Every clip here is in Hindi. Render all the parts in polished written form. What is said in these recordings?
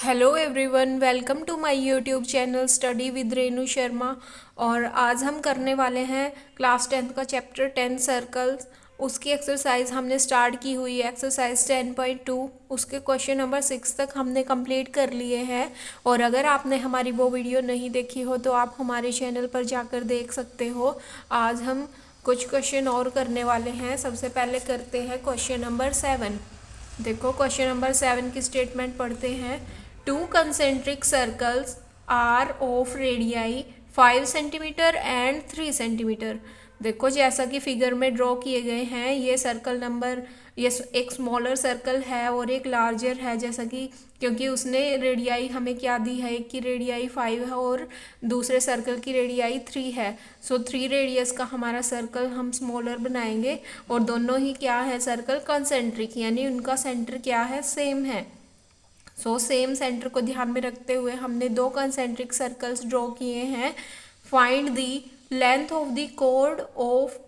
Hello everyone, welcome to my YouTube channel study with Renu Sharma. और आज हम करने वाले हैं क्लास 10th का चैप्टर 10 सर्कल्स। उसकी एक्सरसाइज हमने स्टार्ट की हुई है, एक्सरसाइज 10.2। उसके क्वेश्चन नंबर 6 तक हमने कंप्लीट कर लिए हैं। और अगर आपने हमारी वो वीडियो नहीं देखी हो तो आप हमारे चैनल पर जाकर देख सकते हो। आज हम कुछ क्वेश्चन और करने वाले हैं। सबसे पहले करते हैं क्वेश्चन नंबर 7। देखो, क्वेश्चन नंबर 7 की स्टेटमेंट पढ़ते हैं। Two concentric circles are of radii 5 centimetre and 3 centimetre. देखो, जैसा कि फिगर में ड्रॉ किए गए हैं, ये सर्कल नंबर, ये एक स्मॉलर सर्कल है और एक लार्जर है। जैसा कि क्योंकि उसने रेडियाई हमें क्या दी है, एक की रेडियाई 5 है और दूसरे सर्कल की रेडियाई 3 है। सो 3 रेडियस का हमारा सर्कल हम स्मॉलर बनाएंगे। और दोनों ही क्या है, सर्कल कंसेंट्रिक, यानी उनका सेंटर क्या है, सेम है। सो सेम सेंटर को ध्यान में रखते हुए हमने दो कंसेंट्रिक सर्कल्स ड्रॉ किए हैं। Find the length of the code of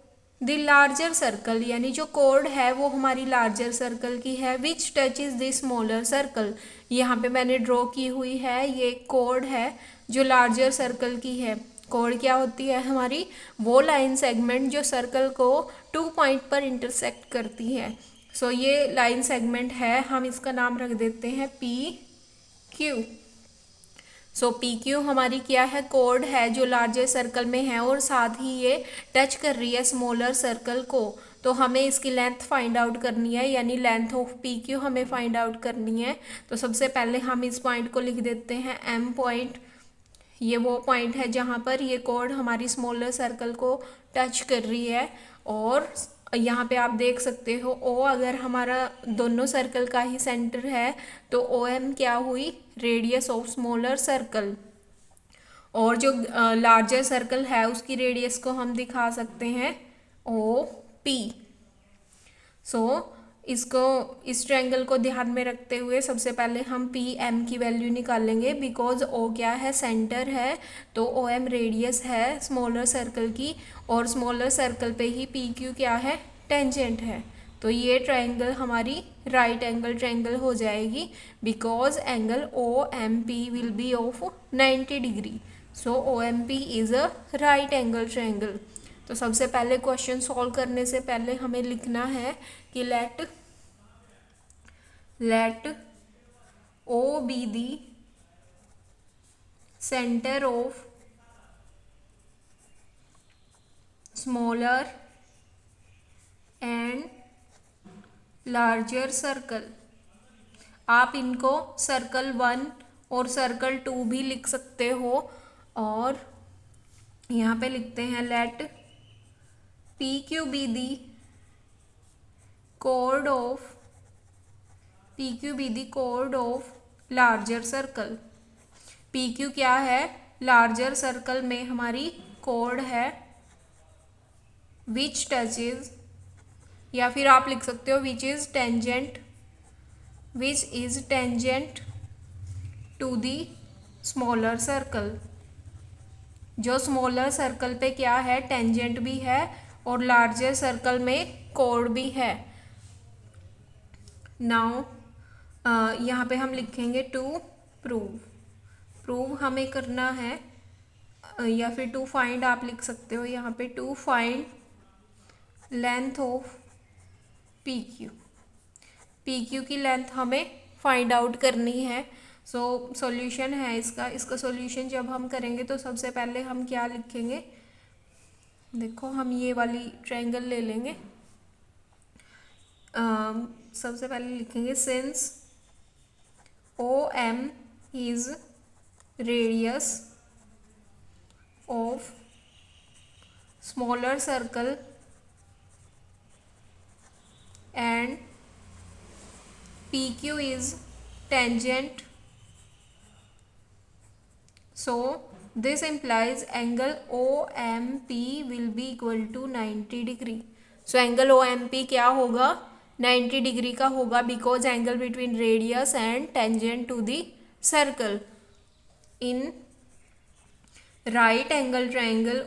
the larger circle, यानी जो कोर्ड है वो हमारी लार्जर सर्कल की है, विच touch is the smaller circle. यहाँ पे मैंने ड्रॉ की हुई है, ये कोर्ड है जो लार्जर सर्कल की है। कोर्ड क्या होती है हमारी, वो लाइन सेगमेंट जो सर्कल को 2 पॉइंट पर इंटरसेक्ट करती है। सो ये लाइन सेगमेंट है, हम इसका नाम रख देते हैं पी क्यू। सो पी क्यू हमारी क्या है, कोर्ड है जो लार्जर सर्कल में है और साथ ही ये टच कर रही है स्मॉलर सर्कल को। तो हमें इसकी लेंथ फाइंड आउट करनी है, यानी लेंथ ऑफ पी क्यू हमें फाइंड आउट करनी है। तो सबसे पहले हम इस पॉइंट को लिख देते हैं एम पॉइंट। ये वो पॉइंट है जहाँ पर ये कोर्ड हमारी स्मॉलर सर्कल को टच कर रही है। और यहाँ पे आप देख सकते हो ओ, अगर हमारा दोनों सर्कल का ही सेंटर है तो ओ एम क्या हुई, रेडियस ऑफ स्मॉलर सर्कल। और जो लार्जर सर्कल है उसकी रेडियस को हम दिखा सकते हैं ओ पी। सो इसको, इस ट्रायंगल को ध्यान में रखते हुए सबसे पहले हम पी एम की वैल्यू निकालेंगे। बिकॉज ओ क्या है, सेंटर है, तो ओ एम रेडियस है स्मॉलर सर्कल की, और स्मॉलर सर्कल पे ही पी क्यू क्या है, टेंजेंट है। तो ये ट्रायंगल हमारी राइट एंगल ट्रायंगल हो जाएगी, because angle O M P will be of 90 degree. So O M P is a right angle triangle. तो सबसे पहले क्वेश्चन सॉल्व करने से पहले हमें लिखना है कि let O be the centre of smaller and larger circle. आप इनको सर्कल 1 और सर्कल 2 भी लिख सकते हो। और यहाँ पे लिखते हैं let P Q be the chord of PQ be the chord of larger circle। PQ क्या है, लार्जर सर्कल में हमारी chord है, which touches, या फिर आप लिख सकते हो which is tangent to the smaller circle। जो स्मॉलर सर्कल पे क्या है, टेंजेंट भी है और लार्जर सर्कल में कोड भी है। नाउ यहाँ पे हम लिखेंगे टू प्रूव हमें करना है, या फिर टू फाइंड आप लिख सकते हो यहाँ पे, to find length of P Q की लेंथ हमें फाइंड आउट करनी है। सो सॉल्यूशन है इसका सॉल्यूशन जब हम करेंगे तो सबसे पहले हम क्या लिखेंगे, देखो हम ये वाली ट्रायंगल ले लेंगे। सबसे पहले लिखेंगे since O M is radius of smaller circle and P Q is tangent, so this implies angle OMP will be equal to 90 degree। so angle OMP क्या होगा, 90 डिग्री का होगा, because angle between radius and tangent to the circle in right angle triangle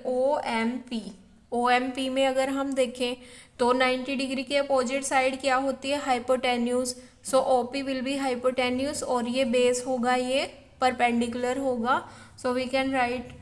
OMP में अगर हम देखें तो 90 डिग्री के अपोजिट साइड क्या होती है, hypotenuse. So OP will be hypotenuse और ये बेस होगा, ये परपेंडिकुलर होगा. So we can write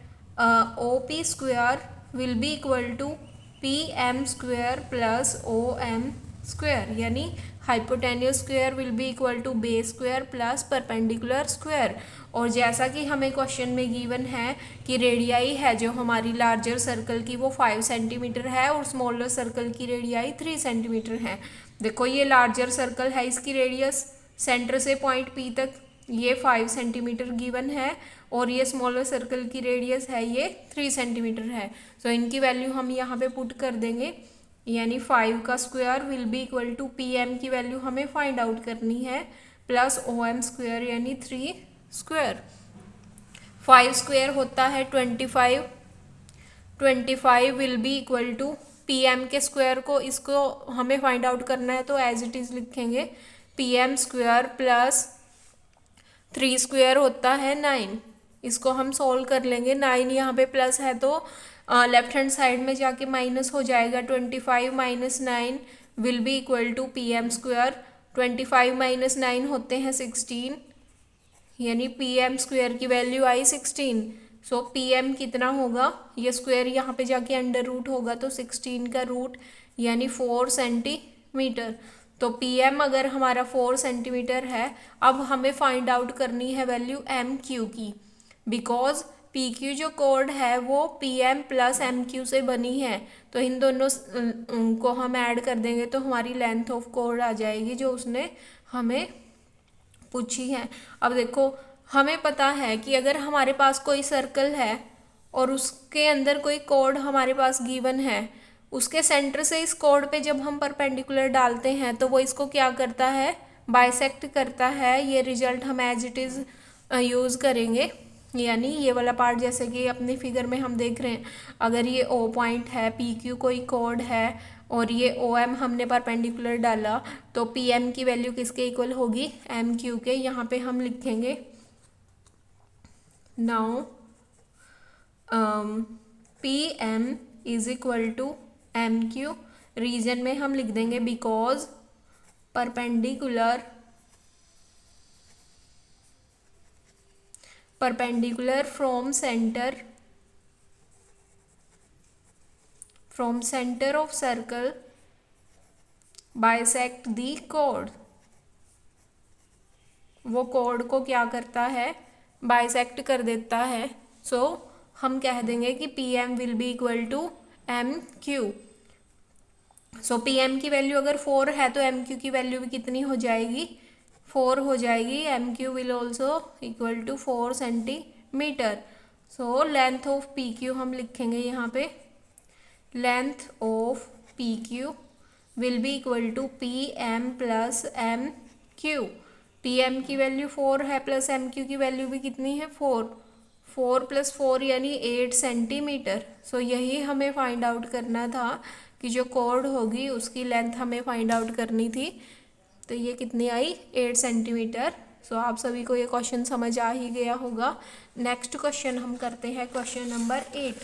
OP square will be equal to PM square plus OM square, यानी hypotenuse square will be equal to base square plus perpendicular square. और जैसा कि हमें क्वेश्चन में गिवन है कि रेडियाई है जो हमारी लार्जर सर्कल की वो 5 सेंटीमीटर है और स्मॉलर सर्कल की रेडियाई 3 सेंटीमीटर है. देखो ये लार्जर सर्कल है, इसकी रेडियस सेंटर से पॉइंट P तक ये 5 सेंटीमीटर गिवन है और ये स्मॉलर सर्कल की रेडियस है ये 3 सेंटीमीटर है. सो इनकी वैल्यू हम यहाँ पे पुट कर देंगे, यानी 5 का square will be equal to PM की वैल्यू हमें फाइंड आउट करनी है प्लस OM स्क्वायर यानी 3 स्क्वायर. 5 स्क्वायर होता है 25. 25 will be equal to PM के स्क्वायर को, इसको हमें फाइंड आउट करना है तो एज इट इज़ लिखेंगे PM स्क्वायर प्लस 3 स्क्वायर होता है 9. इसको हम सोल्व कर लेंगे. 9 यहाँ पे प्लस है तो लेफ्ट हैंड साइड में जाके माइनस हो जाएगा. 25 minus 9 will be equal to PM square. 25 minus 9 होते हैं 16, यानी PM स्क्वायर की वैल्यू आई 16. सो PM कितना होगा, ये स्क्वायर यहाँ पे जाके अंडर रूट होगा तो 16 का रूट यानी 4 सेंटीमीटर. तो PM अगर हमारा 4 सेंटीमीटर है, अब हमें फाइंड आउट करनी है वैल्यू MQ की, बिकॉज PQ जो कोड है वो PM प्लस MQ से बनी है. तो इन दोनों को हम ऐड कर देंगे तो हमारी लेंथ ऑफ कोड आ जाएगी जो उसने हमें पूछी है. अब देखो हमें पता है कि अगर हमारे पास कोई सर्कल है और उसके अंदर कोई कोड हमारे पास गिवन है, उसके सेंटर से इस कोड पे जब हम परपेंडिकुलर डालते हैं तो वो इसको क्या करता है, बाइसेक्ट करता है. ये रिजल्ट हम एज इट इज़ यूज़ करेंगे, यानी ये वाला पार्ट जैसे कि अपनी फिगर में हम देख रहे हैं. अगर ये O पॉइंट है, PQ कोई कोड है और ये OM हमने परपेंडिकुलर डाला तो PM की वैल्यू किसके इक्वल होगी, MQ के. यहाँ पे हम लिखेंगे now PM is equal to MQ. Reason में हम लिख देंगे बिकॉज perpendicular from center of circle bisect the chord. वो कोड को क्या करता है, बाइसेक्ट कर देता है. सो हम कह देंगे कि PM will be equal to MQ. So PM की वैल्यू अगर 4 है तो MQ की वैल्यू भी कितनी हो जाएगी, 4 हो जाएगी. MQ will also equal to 4 centimetre. So length of PQ हम लिखेंगे यहाँ पे, length of PQ will be equal to PM plus MQ. PM की वैल्यू 4 है प्लस MQ की वैल्यू भी कितनी है 4. 4 प्लस 4 यानी 8 सेंटीमीटर. सो यही हमें फाइंड आउट करना था कि जो कोड होगी उसकी लेंथ हमें फाइंड आउट करनी थी. तो ये कितनी आई, 8 सेंटीमीटर. सो आप सभी को ये क्वेश्चन समझ आ ही गया होगा. नेक्स्ट क्वेश्चन हम करते हैं क्वेश्चन नंबर 8.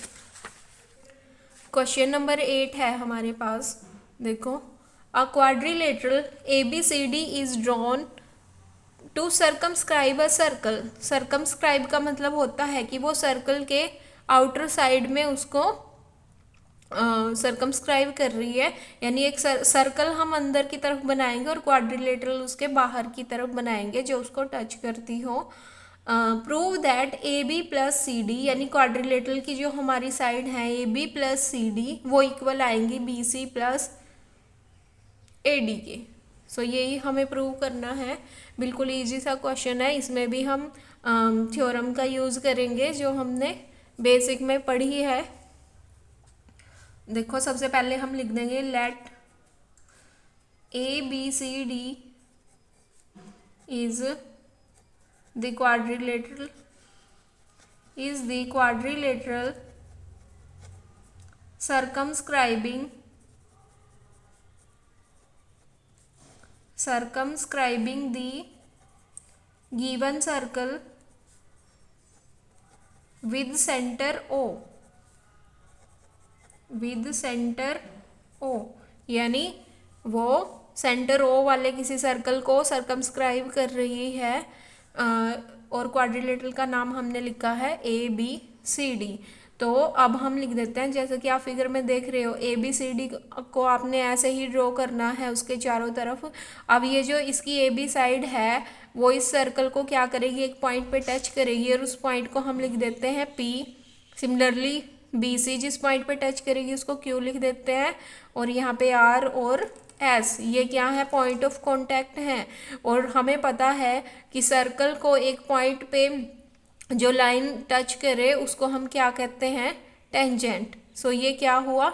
क्वेश्चन नंबर 8 है हमारे पास. देखो, a quadrilateral ABCD is drawn to circumscribe a circle. Circumscribe का मतलब होता है कि वो सर्कल के आउटर साइड में उसको सर्कमस्क्राइब कर रही है, यानी एक सर्कल हम अंदर की तरफ बनाएंगे और क्वाड्रिलेटरल उसके बाहर की तरफ बनाएंगे जो उसको टच करती हो. Prove that AB plus CD, यानी क्वाड्रिलेटरल की जो हमारी साइड है AB प्लस CD वो इक्वल आएंगी BC प्लस AD के. सो यही हमें प्रूव करना है. बिल्कुल इजी सा क्वेश्चन है. इसमें भी हम थ्योरम का यूज़ करेंगे जो हमने बेसिक में पढ़ी है. देखो सबसे पहले हम लिख देंगे let ABCD is the quadrilateral circumscribing the given circle with center O, यानी वो सेंटर ओ वाले किसी सर्कल को सर्कमस्क्राइब कर रही है और क्वाड्रिलेटरल का नाम हमने लिखा है ABCD। तो अब हम लिख देते हैं, जैसे कि आप फिगर में देख रहे हो ABCD को आपने ऐसे ही ड्रॉ करना है उसके चारों तरफ। अब ये जो इसकी AB साइड है वो इस सर्कल को क्या करेगी, एक पॉइंट पे टच करेगी और उस पॉइंट को हम लिख देते हैं P। सिमिलरली BC जिस पॉइंट पे टच करेगी उसको Q लिख देते हैं, और यहाँ पे R और S ये क्या है, पॉइंट ऑफ कांटेक्ट है। और हमें पता है कि सर्कल को एक पॉइंट पे जो लाइन टच करे उसको हम क्या कहते हैं, टेंजेंट। सो ये क्या हुआ,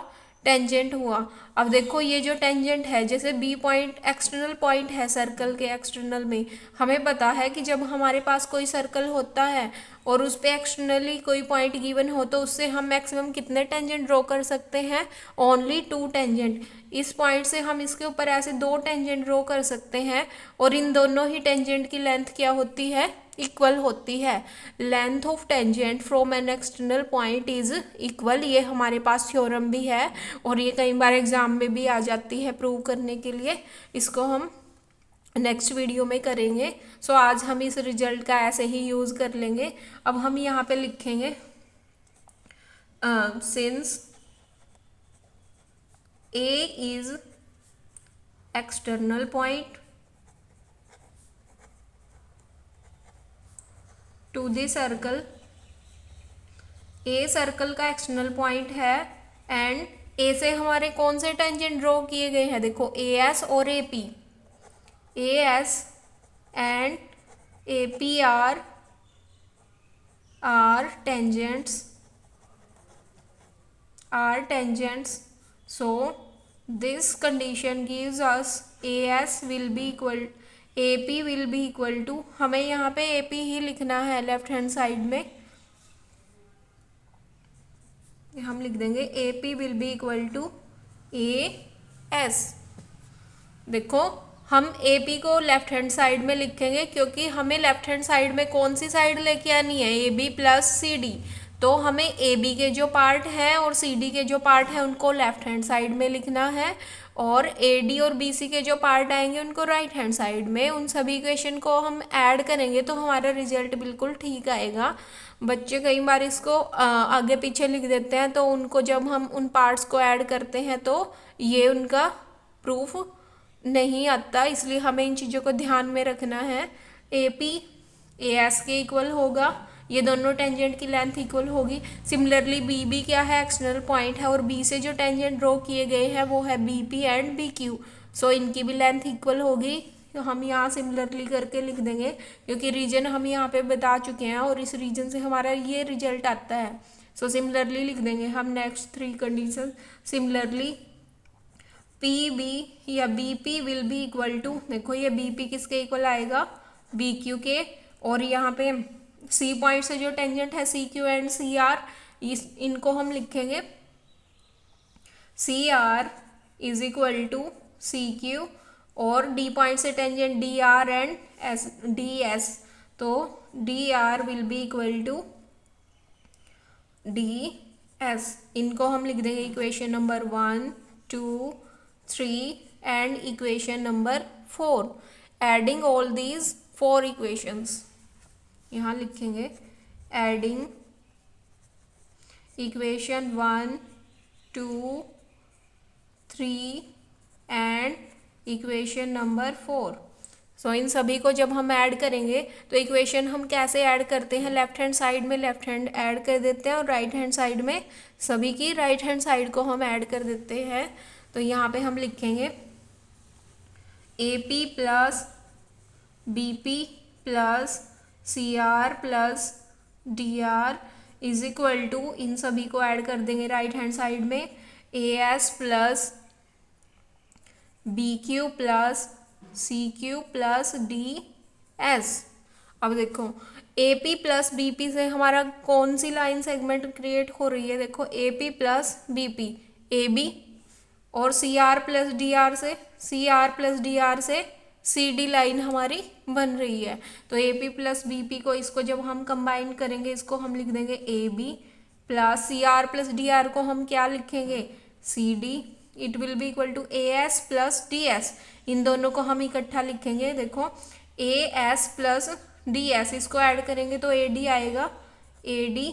टेंजेंट हुआ। अब देखो ये जो टेंजेंट है, जैसे बी पॉइंट एक्सटर्नल पॉइंट है सर्कल के एक्सटर्नल में, हमें पता है कि जब हमारे पास कोई सर्कल होता है और उस पर एक्सटर्नली कोई पॉइंट गिवन हो तो उससे हम मैक्सिमम कितने टेंजेंट ड्रॉ कर सकते हैं, ओनली 2 टेंजेंट। इस पॉइंट से हम इसके ऊपर ऐसे 2 टेंजेंट ड्रॉ कर सकते हैं, और इन दोनों ही टेंजेंट की लेंथ क्या होती है, इक्वल होती है। Length of tangent from an external point is equal, ये हमारे पास थ्योरम भी है और ये कई बार एग्जाम में भी आ जाती है प्रूव करने के लिए। इसको हम नेक्स्ट वीडियो में करेंगे। सो आज हम इस रिजल्ट का ऐसे ही यूज़ कर लेंगे। अब हम यहाँ पे लिखेंगे since A is external point two the circle, a circle का एक्सटर्नल पॉइंट है, एंड ए से हमारे कौन से टेंजेंट ड्रॉ किए गए हैं, देखो AS और AP, AS and AP are tangents. So this condition gives us AS will be equal, AP will be equal to, हमें यहाँ पे AP ही लिखना है लेफ्ट हैंड साइड में, हम लिख देंगे AP will be equal to AS। देखो हम AP को लेफ्ट हैंड साइड में लिखेंगे क्योंकि हमें लेफ्ट हैंड साइड में कौन सी साइड लेके आनी है, AB प्लस CD। तो हमें AB के जो पार्ट है और CD के जो पार्ट है उनको लेफ्ट हैंड साइड में लिखना है, और AD और BC के जो पार्ट आएंगे उनको राइट हैंड साइड में। उन सभी इक्वेशन को हम ऐड करेंगे तो हमारा रिजल्ट बिल्कुल ठीक आएगा। बच्चे कई बार इसको आगे पीछे लिख देते हैं, तो उनको जब हम उन पार्ट्स को ऐड करते हैं तो ये उनका प्रूफ नहीं आता, इसलिए हमें इन चीज़ों को ध्यान में रखना है। AP AS के इक्वल होगा, ये दोनों टेंजेंट की लेंथ इक्वल होगी। सिमिलरली BB क्या है, एक्सटर्नल पॉइंट है, और B से जो टेंजेंट ड्रॉ किए गए हैं वो है BP एंड BQ। सो इनकी भी लेंथ इक्वल होगी। तो हम यहाँ सिमिलरली करके लिख देंगे क्योंकि रीजन हम यहाँ पे बता चुके हैं और इस रीजन से हमारा ये रिजल्ट आता है। सो सिमिलरली लिख देंगे हम नेक्स्ट 3 कंडीशन। सिमिलरली PB या BP will be equal to, देखो ये BP किसके इक्वल आएगा, BQ के, और यहाँ पे C पॉइंट से जो टेंजेंट है CQ एंड CR, इनको हम लिखेंगे CR is equal to CQ, और D पॉइंट से टेंजेंट DR एंड DS, तो DR will be equal to DS। इनको हम लिख देंगे equation number 1, 2, 3 and equation number 4। Adding all these 4 equations, यहाँ लिखेंगे adding equation 1, 2, 3 and equation number 4। So इन सभी को जब हम ऐड करेंगे तो इक्वेशन हम कैसे ऐड करते हैं, लेफ्ट हैंड साइड में लेफ्ट हैंड ऐड कर देते हैं और राइट हैंड साइड में सभी की राइट हैंड साइड को हम ऐड कर देते हैं। तो यहाँ पे हम लिखेंगे AP plus BP plus CR plus DR is equal to, इन सभी को ऐड कर देंगे राइट हैंड साइड में, AS plus BQ plus CQ plus DS। अब देखो AP प्लस BP से हमारा कौन सी लाइन सेगमेंट क्रिएट हो रही है, देखो AP प्लस BP AB, और CR प्लस DR से CD लाइन हमारी बन रही है। तो AP प्लस BP को, इसको जब हम कंबाइन करेंगे इसको हम लिख देंगे AB plus CR plus DR को हम क्या लिखेंगे, CD, it will be equal to A S plus D S. इन दोनों को हम इकट्ठा लिखेंगे। देखो A S plus D S, इसको ऐड करेंगे तो ए डी आएगा, A D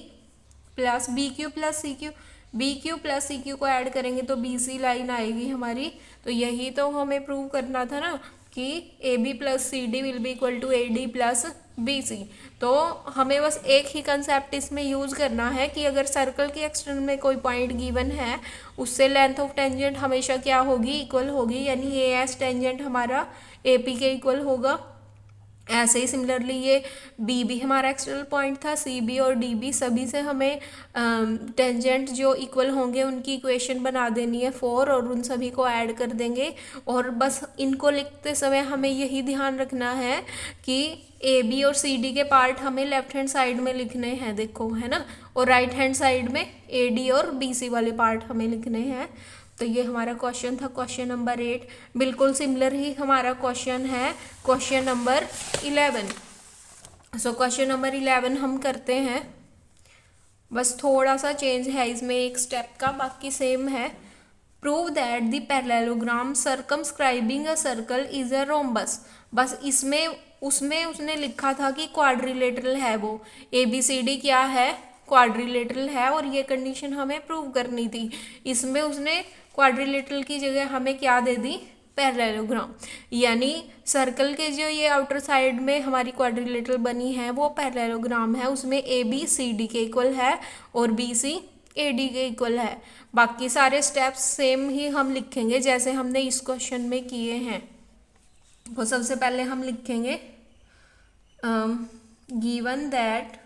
plus B Q plus C Q, B Q plus C Q को ऐड करेंगे तो बी सी लाइन आएगी हमारी। तो यही तो हमें प्रूव करना था ना कि A B plus C D will be equal to A D plus B C. तो हमें बस एक ही कंसेप्ट इसमें यूज़ करना है कि अगर सर्कल के एक्सटर्नल में कोई पॉइंट गिवन है, उससे लेंथ ऑफ टेंजेंट हमेशा क्या होगी, इक्वल होगी, यानी ए एस टेंजेंट हमारा ए पी के इक्वल होगा। ऐसे ही सिमिलरली ये बी भी हमारा एक्सटर्नल पॉइंट था, सी बी और डी बी सभी से हमें टेंजेंट जो इक्वल होंगे उनकी इक्वेशन बना देनी है 4 और उन सभी को ऐड कर देंगे। और बस इनको लिखते समय हमें यही ध्यान रखना है कि ए बी और सी डी के पार्ट हमें लेफ्ट हैंड साइड में लिखने हैं, देखो है ना, और राइट हैंड साइड में ए डी और बी सी वाले पार्ट हमें लिखने हैं। तो ये हमारा क्वेश्चन था, क्वेश्चन नंबर 8। बिल्कुल सिमिलर ही हमारा क्वेश्चन है question number 11। So question number 11 हम करते हैं, बस थोड़ा सा चेंज है इसमें एक स्टेप का, बाकी सेम है। Prove that the parallelogram circumscribing a circle is a rhombus. बस इसमें उसमें उसने लिखा था कि क्वाड्रिलेटरल है, वो ए बी सी डी क्या है, क्वाड्रिलेटरल है, और ये कंडीशन हमें प्रूव करनी थी। इसमें उसने क्वाड्रिलेटरल की जगह हमें क्या दे दी, पैरेललोग्राम, यानी सर्कल के जो ये आउटर साइड में हमारी क्वाड्रिलेटरल बनी है वो पैरेललोग्राम है, उसमें ए बी सी डी के इक्वल है और बी सी ए डी के इक्वल है। बाकी सारे स्टेप्स सेम ही हम लिखेंगे जैसे हमने इस क्वेश्चन में किए हैं। तो सबसे पहले हम लिखेंगे given that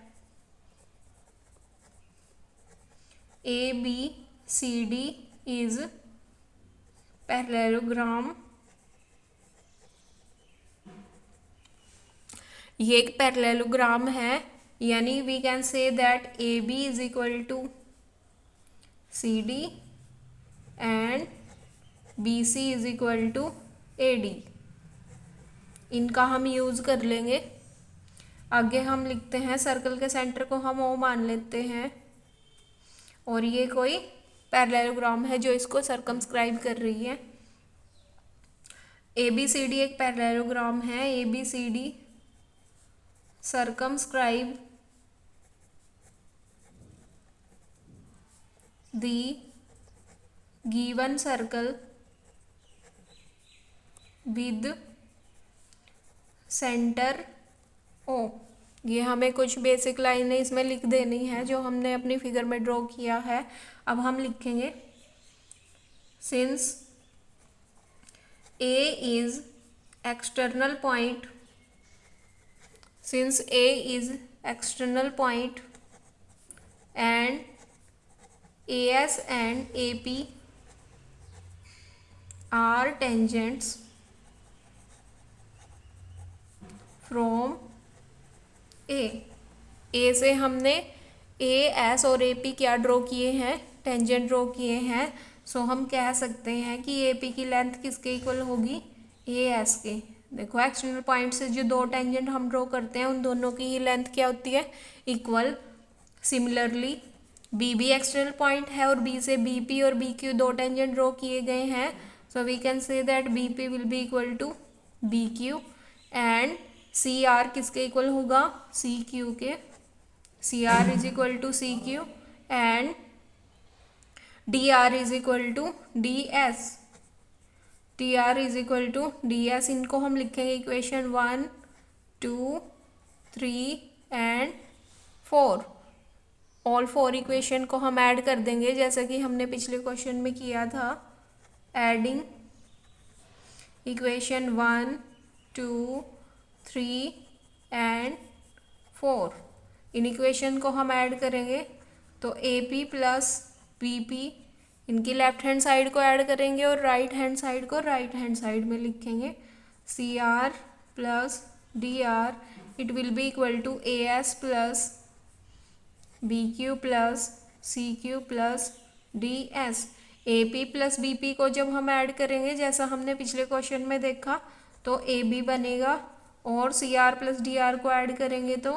A B C D is parallelogram, ये एक पैरेललोग्राम है, यानी we can say that A B is equal to C D and B C is equal to A D. इनका हम यूज़ कर लेंगे। आगे हम लिखते हैं सर्कल के सेंटर को हम ओ मान लेते हैं, और ये कोई पैरेललोग्राम है जो इसको सर्कमस्क्राइब कर रही है। ए बी सी डी एक पैरेललोग्राम है, A B C D circumscribe the given circle with centre O. ये हमें कुछ बेसिक लाइनें इसमें लिख देनी है जो हमने अपनी फिगर में ड्रॉ किया है। अब हम लिखेंगे since A is external point, since A is external point and A S and A P are tangents from A से हमने ए एस और ए पी क्या ड्रॉ किए हैं, टेंजेंट ड्रॉ किए हैं। सो हम कह सकते हैं कि ए पी की लेंथ किसके इक्वल होगी, ए एस के। देखो एक्सटर्नल पॉइंट से जो दो टेंजेंट हम ड्रॉ करते हैं उन दोनों की ही लेंथ क्या होती है, इक्वल। सिमिलरली बी भी एक्सटर्नल पॉइंट है और बी से बी पी और बी क्यू दो टेंजेंट ड्रॉ किए गए हैं। So we can say that B P will be equal to B Q and C R किसके इक्वल होगा, सी क्यू के। C R is equal to C Q and D R is equal to D S, T R is equal to D S. इनको हम लिखेंगे इक्वेशन 1 2 3 एंड 4। ऑल 4 इक्वेशन को हम ऐड कर देंगे जैसा कि हमने पिछले क्वेश्चन में किया था। एडिंग इक्वेशन 1 2 3 एंड 4, इन इक्वेशन को हम ऐड करेंगे तो A P plus B P, इनकी लेफ्ट हैंड साइड को ऐड करेंगे और राइट हैंड साइड को राइट हैंड साइड में लिखेंगे। C R plus D R it will be equal to A S plus B Q plus C Q plus D S. A P plus B P को जब हम ऐड करेंगे जैसा हमने पिछले क्वेश्चन में देखा तो ए बी बनेगा, और C R plus D R को ऐड करेंगे तो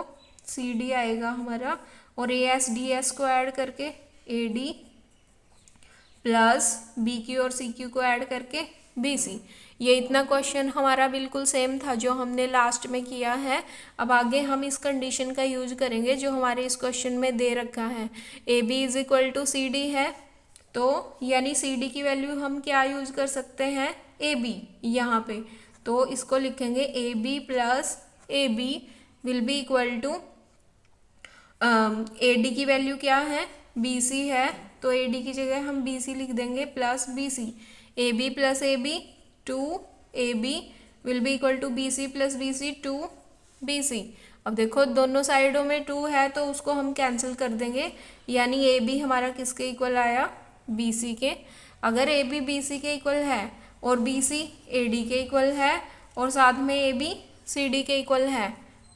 सी डी आएगा हमारा, और ए एस डी एस को ऐड करके A D plus B Q और सी क्यू को ऐड करके बी सी। ये इतना क्वेश्चन हमारा बिल्कुल सेम था जो हमने लास्ट में किया है। अब आगे हम इस कंडीशन का यूज करेंगे जो हमारे इस क्वेश्चन में दे रखा है। A B is equal to C D है, तो यानी सी डी की वैल्यू हम क्या यूज कर सकते हैं, ए बी यहाँ पे। तो इसको लिखेंगे A B plus A B will be equal to, A D की वैल्यू क्या है, बी सी है, तो ए डी की जगह हम बी सी लिख देंगे plus B C. A B plus A B 2ab will be equal to B C plus B C 2bc। अब देखो दोनों साइडों में 2 है तो उसको हम कैंसिल कर देंगे, यानी ए बी हमारा किसके इक्वल आया, बी सी के। अगर ए बी बी सी के इक्वल है और बी सी ए डी के इक्वल है और साथ में ए बी सी डी के इक्वल है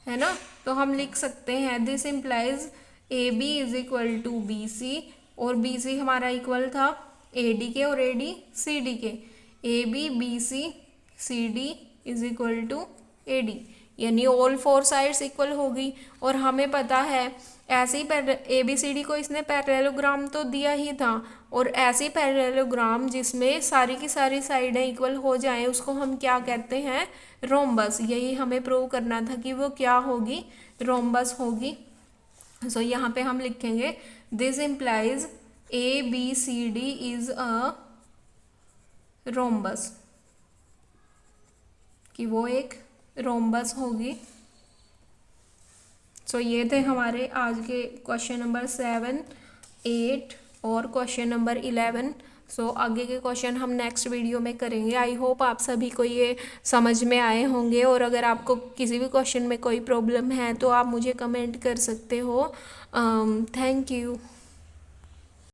ना, तो हम लिख सकते हैं this implies A B is equal to B C, और बी सी हमारा इक्वल था ए डी के और ए डी सी डी के। A B B C C D is equal to A D, यानी ऑल फोर साइड्स इक्वल होगी। और हमें पता है ऐसे ही ए बी सी डी को इसने पैरेललोग्राम तो दिया ही था, और ऐसे पैरेललोग्राम जिसमें सारी की सारी साइडें इक्वल हो जाएं उसको हम क्या कहते हैं, रोम्बस। यही हमें प्रूव करना था कि वो क्या होगी, रोम्बस होगी। सो यहाँ पे हम लिखेंगे this implies A B C D is a rhombus, कि वो एक रोम्बस होगी। सो ये थे हमारे आज के क्वेश्चन नंबर 7, 8 और क्वेश्चन नंबर 11। सो आगे के क्वेश्चन हम नेक्स्ट वीडियो में करेंगे। आई होप आप सभी को ये समझ में आए होंगे, और अगर आपको किसी भी क्वेश्चन में कोई प्रॉब्लम है तो आप मुझे कमेंट कर सकते हो। Thank you.